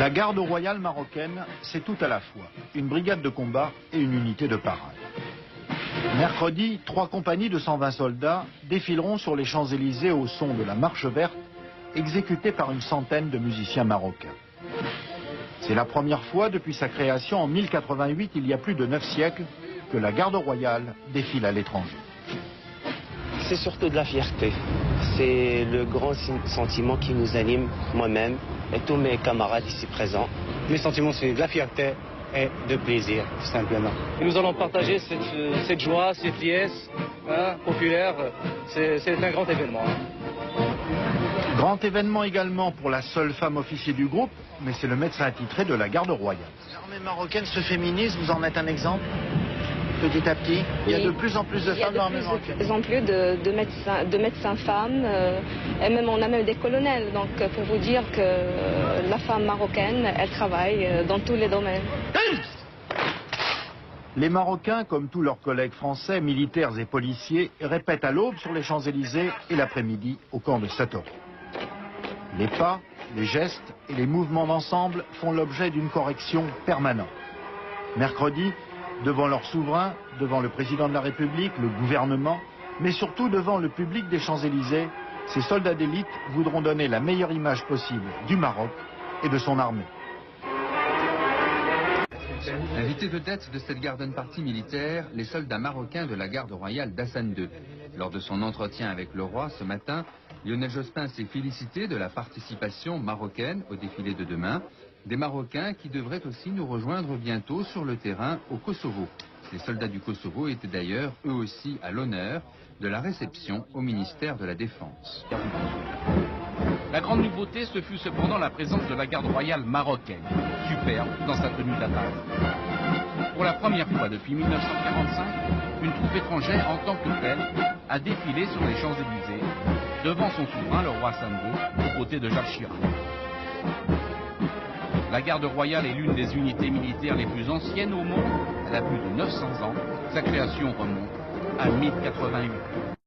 La garde royale marocaine, c'est tout à la fois une brigade de combat et une unité de parade. Mercredi, 3 compagnies de 120 soldats défileront sur les Champs-Élysées au son de la marche verte, exécutée par une centaine de musiciens marocains. C'est la première fois depuis sa création en 1088, il y a plus de 9 siècles, que la garde royale défile à l'étranger. C'est surtout de la fierté. C'est le grand sentiment qui nous anime, moi-même et tous mes camarades ici présents. Mes sentiments, c'est de la fierté et de plaisir, tout simplement. Et nous allons partager cette joie, cette liesse populaire. C'est un grand événement. Grand événement également pour la seule femme officier du groupe, mais c'est le médecin attitré de la garde royale. L'armée marocaine se féminise, vous en êtes un exemple? Petit à petit, il y a de plus en plus de femmes dans l'armée marocaine. Il y a de plus en plus de médecins femmes, et même on a même des colonels. Donc pour vous dire que la femme marocaine, elle travaille dans tous les domaines. Les Marocains, comme tous leurs collègues français, militaires et policiers, répètent à l'aube sur les Champs-Élysées et l'après-midi au camp de Satory. Les pas, les gestes et les mouvements d'ensemble font l'objet d'une correction permanente. Mercredi, devant leur souverain, devant le président de la République, le gouvernement, mais surtout devant le public des Champs-Élysées, ces soldats d'élite voudront donner la meilleure image possible du Maroc et de son armée. Invité vedette de cette garden party militaire, les soldats marocains de la garde royale d'Hassan II. Lors de son entretien avec le roi ce matin, Lionel Jospin s'est félicité de la participation marocaine au défilé de demain. Des Marocains qui devraient aussi nous rejoindre bientôt sur le terrain au Kosovo. Les soldats du Kosovo étaient d'ailleurs eux aussi à l'honneur de la réception au ministère de la Défense. La grande nouveauté, ce fut cependant la présence de la garde royale marocaine, superbe dans sa tenue d'attaque. Pour la première fois depuis 1945, une troupe étrangère en tant que telle a défilé sur les Champs-Élysées, devant son souverain, le roi Hassan II, aux côtés de Jacques Chirac. La garde royale est l'une des unités militaires les plus anciennes au monde. Elle a plus de 900 ans. Sa création remonte à 1088.